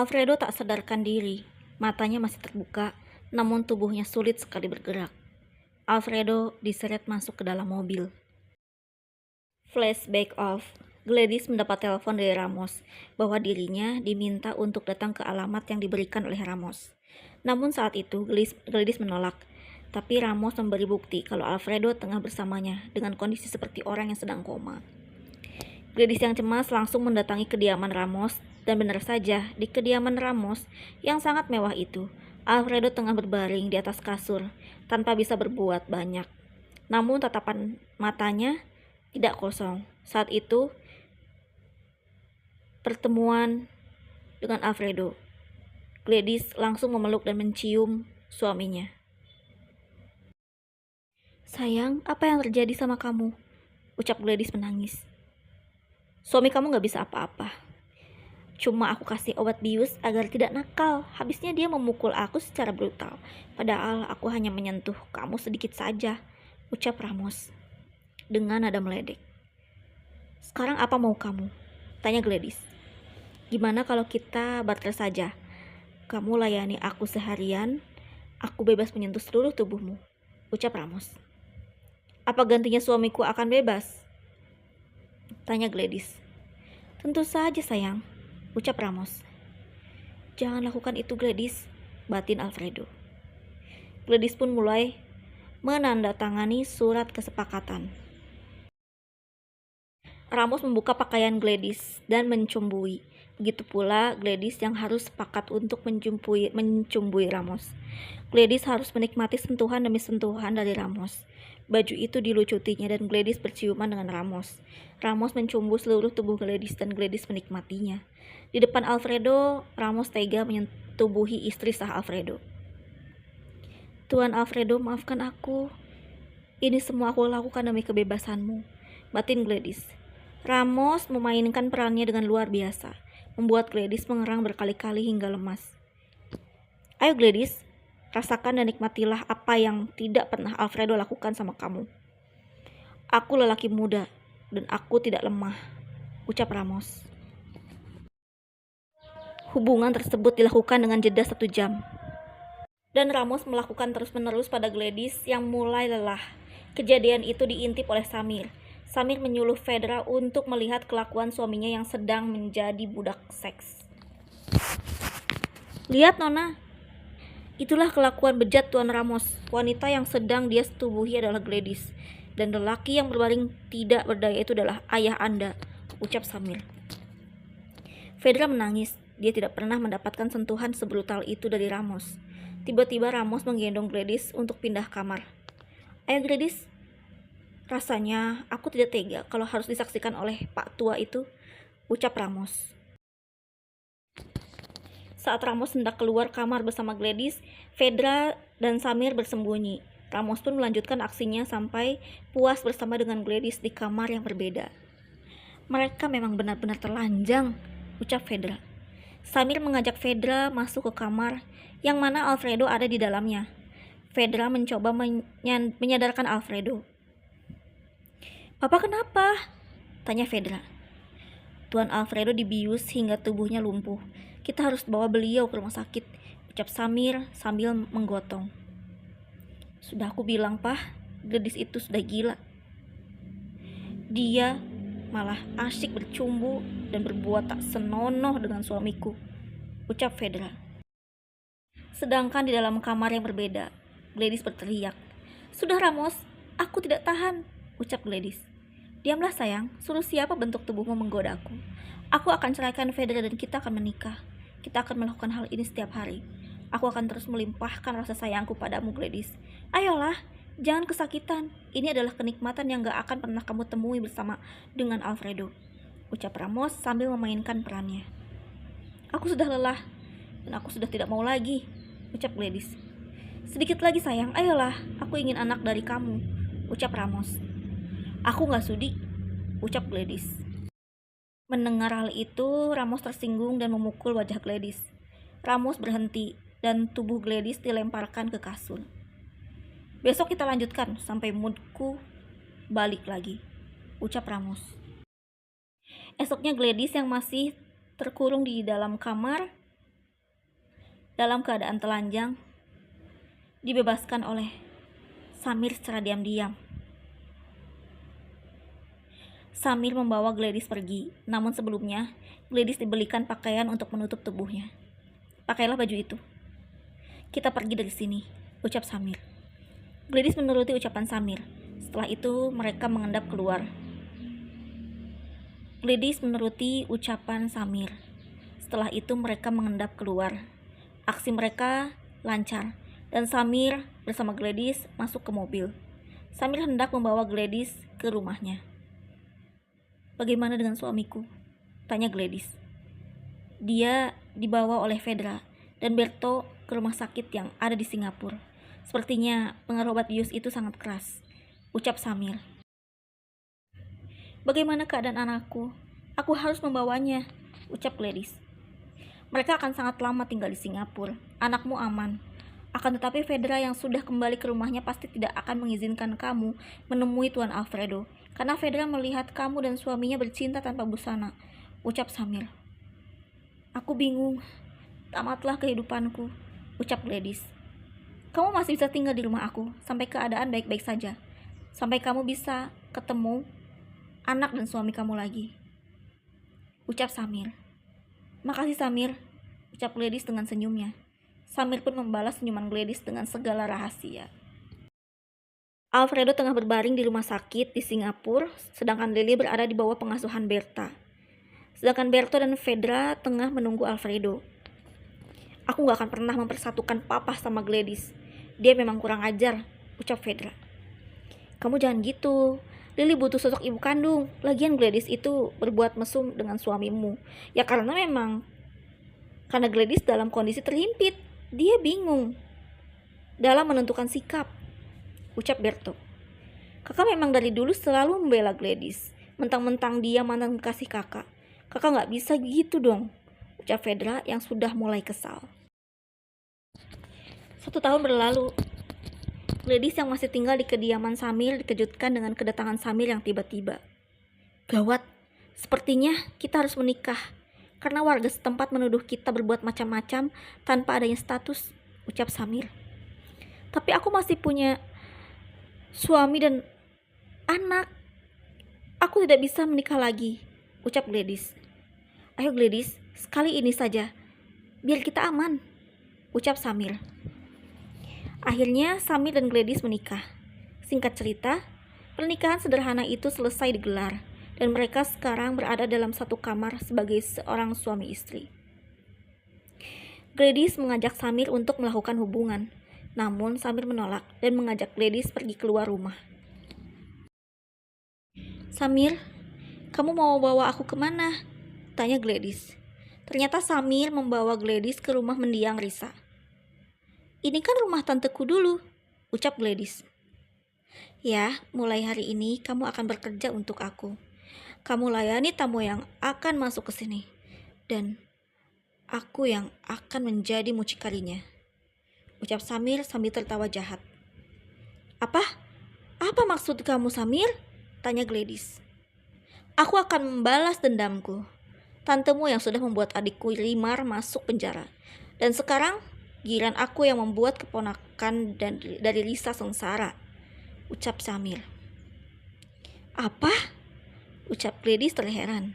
Alfredo tak sadarkan diri. Matanya masih terbuka, namun tubuhnya sulit sekali bergerak. Alfredo diseret masuk ke dalam mobil. Flashback off. Gladys mendapat telepon dari Ramos bahwa dirinya diminta untuk datang ke alamat yang diberikan oleh Ramos. Namun saat itu Gladys menolak. Tapi Ramos memberi bukti kalau Alfredo tengah bersamanya dengan kondisi seperti orang yang sedang koma. Gladys yang cemas langsung mendatangi kediaman Ramos, dan benar saja, di kediaman Ramos yang sangat mewah itu, Alfredo tengah berbaring di atas kasur, tanpa bisa berbuat banyak. Namun tatapan matanya tidak kosong. Saat itu, pertemuan dengan Alfredo. Gladys langsung memeluk dan mencium suaminya. "Sayang, apa yang terjadi sama kamu?" ucap Gladys menangis. "Suami kamu gak bisa apa-apa. Cuma aku kasih obat bius agar tidak nakal. Habisnya dia memukul aku secara brutal. Padahal aku hanya menyentuh kamu sedikit saja," ucap Ramos dengan nada meledek. "Sekarang apa mau kamu?" tanya Gladys. "Gimana kalau kita barter saja? Kamu layani aku seharian, aku bebas menyentuh seluruh tubuhmu," ucap Ramos. "Apa gantinya suamiku akan bebas?" tanya Gladys. "Tentu saja sayang," ucap Ramos. "Jangan lakukan itu Gladys," batin Alfredo. Gladys pun mulai menandatangani surat kesepakatan. Ramos membuka pakaian Gladys dan mencumbui. Begitu pula Gladys yang harus sepakat untuk mencumbui Ramos. Gladys harus menikmati sentuhan demi sentuhan dari Ramos. Baju itu dilucutinya dan Gladys berciuman dengan Ramos. Ramos mencumbu seluruh tubuh Gladys dan Gladys menikmatinya. Di depan Alfredo, Ramos tega menyetubuhi istri sah Alfredo. "Tuan Alfredo, maafkan aku. Ini semua aku lakukan demi kebebasanmu," batin Gladys. Ramos memainkan perannya dengan luar biasa, membuat Gladys mengerang berkali-kali hingga lemas. "Ayo Gladys, rasakan dan nikmatilah apa yang tidak pernah Alfredo lakukan sama kamu. Aku lelaki muda, dan aku tidak lemah," ucap Ramos. Hubungan tersebut dilakukan dengan jeda 1 jam. Dan Ramos melakukan terus-menerus pada Gladys yang mulai lelah. Kejadian itu diintip oleh Samir. Samir menyuruh Fedra untuk melihat kelakuan suaminya yang sedang menjadi budak seks. "Lihat Nona, itulah kelakuan bejat Tuan Ramos. Wanita yang sedang dia setubuhi adalah Gladys, dan lelaki yang berbaring tidak berdaya itu adalah ayah Anda," ucap Samir. Fedra menangis. Dia tidak pernah mendapatkan sentuhan sebrutal itu dari Ramos. Tiba-tiba Ramos menggendong Gladys untuk pindah kamar. "Ayo Gladys, rasanya aku tidak tega kalau harus disaksikan oleh Pak Tua itu," ucap Ramos. Saat Ramos hendak keluar kamar bersama Gladys, Fedra dan Samir bersembunyi. Ramos pun melanjutkan aksinya sampai puas bersama dengan Gladys di kamar yang berbeda. "Mereka memang benar-benar telanjang," ucap Fedra. Samir mengajak Fedra masuk ke kamar yang mana Alfredo ada di dalamnya. Fedra mencoba menyadarkan Alfredo. "Papa kenapa?" tanya Fedra. "Tuan Alfredo dibius hingga tubuhnya lumpuh. Kita harus bawa beliau ke rumah sakit," ucap Samir sambil menggotong. "Sudah aku bilang, Pak, gadis itu sudah gila. Dia malah asyik bercumbu dan berbuat tak senonoh dengan suamiku," ucap Fedra. Sedangkan di dalam kamar yang berbeda, Gladys berteriak. "Sudah Ramos, aku tidak tahan," ucap Gladys. "Diamlah sayang, suruh siapa bentuk tubuhmu menggoda aku. Aku akan ceraikan Fedra dan kita akan menikah. Kita akan melakukan hal ini setiap hari. Aku akan terus melimpahkan rasa sayangku padamu Gladys. Ayolah, jangan kesakitan. Ini adalah kenikmatan yang gak akan pernah kamu temui bersama dengan Alfredo," ucap Ramos sambil memainkan perannya. "Aku sudah lelah, dan aku sudah tidak mau lagi," ucap Gladys. "Sedikit lagi sayang, ayolah, aku ingin anak dari kamu," ucap Ramos. "Aku gak sudi," ucap Gladys. Mendengar hal itu, Ramos tersinggung dan memukul wajah Gladys. Ramos berhenti dan tubuh Gladys dilemparkan ke kasur. "Besok kita lanjutkan sampai moodku balik lagi," ucap Ramos. Esoknya Gladys yang masih terkurung di dalam kamar dalam keadaan telanjang dibebaskan oleh Samir secara diam-diam. Samir membawa Gladys pergi, namun sebelumnya Gladys dibelikan pakaian untuk menutup tubuhnya. "Pakailah baju itu. Kita pergi dari sini," ucap Samir. Gladys menuruti ucapan Samir. Setelah itu mereka mengendap keluar. Aksi mereka lancar, dan Samir bersama Gladys masuk ke mobil. Samir hendak membawa Gladys ke rumahnya. "Bagaimana dengan suamiku?" tanya Gladys. "Dia dibawa oleh Fedra dan Berto ke rumah sakit yang ada di Singapura. Sepertinya pengaruh obat bius itu sangat keras," ucap Samir. "Bagaimana keadaan anakku? Aku harus membawanya," ucap Gladys. "Mereka akan sangat lama tinggal di Singapura. Anakmu aman. Akan tetapi Fedra yang sudah kembali ke rumahnya pasti tidak akan mengizinkan kamu menemui Tuan Alfredo, karena Fedra melihat kamu dan suaminya bercinta tanpa busana," ucap Samir. "Aku bingung. Tamatlah kehidupanku," ucap Gladys. "Kamu masih bisa tinggal di rumah aku sampai keadaan baik-baik saja. Sampai kamu bisa ketemu anak dan suami kamu lagi," ucap Samir. "Makasih Samir," ucap Gladys dengan senyumnya. Samir pun membalas senyuman Gladys dengan segala rahasia. Alfredo tengah berbaring di rumah sakit di Singapura, sedangkan Lily berada di bawah pengasuhan Berta. Sedangkan Berto dan Fedra tengah menunggu Alfredo. "Aku gak akan pernah mempersatukan Papa sama Gladys. Dia memang kurang ajar," ucap Fedra. "Kamu jangan gitu. Lily butuh sosok ibu kandung. Lagian Gladys itu berbuat mesum dengan suamimu. Ya karena Gladys dalam kondisi terhimpit. Dia bingung dalam menentukan sikap," ucap Berto. "Kakak memang dari dulu selalu membela Gladys. Mentang-mentang dia mantan kekasih kakak. Kakak gak bisa gitu dong," ucap Fedra yang sudah mulai kesal. 1 tahun berlalu. Gladys yang masih tinggal di kediaman Samir dikejutkan dengan kedatangan Samir yang tiba-tiba. "Gawat, sepertinya kita harus menikah, karena warga setempat menuduh kita berbuat macam-macam tanpa adanya status," ucap Samir. "Tapi aku masih punya suami dan anak. Aku tidak bisa menikah lagi," ucap Gladys. "Ayo Gladys, sekali ini saja, biar kita aman," ucap Samir. Akhirnya Samir dan Gladys menikah. Singkat cerita, pernikahan sederhana itu selesai digelar, dan mereka sekarang berada dalam satu kamar sebagai seorang suami istri. Gladys mengajak Samir untuk melakukan hubungan, namun Samir menolak dan mengajak Gladys pergi keluar rumah. "Samir, kamu mau bawa aku kemana?" tanya Gladys. Ternyata Samir membawa Gladys ke rumah mendiang Risa. "Ini kan rumah tanteku dulu," ucap Gladys. "Ya, mulai hari ini kamu akan bekerja untuk aku. Kamu layani tamu yang akan masuk ke sini, dan aku yang akan menjadi mucikarinya," ucap Samir sambil tertawa jahat. "Apa? Apa maksud kamu, Samir?" tanya Gladys. "Aku akan membalas dendamku. Tantemu yang sudah membuat adikku Rimar masuk penjara. Dan sekarang giliran aku yang membuat keponakan dari Risa sengsara," ucap Samir. "Apa?" ucap Gladys terheran.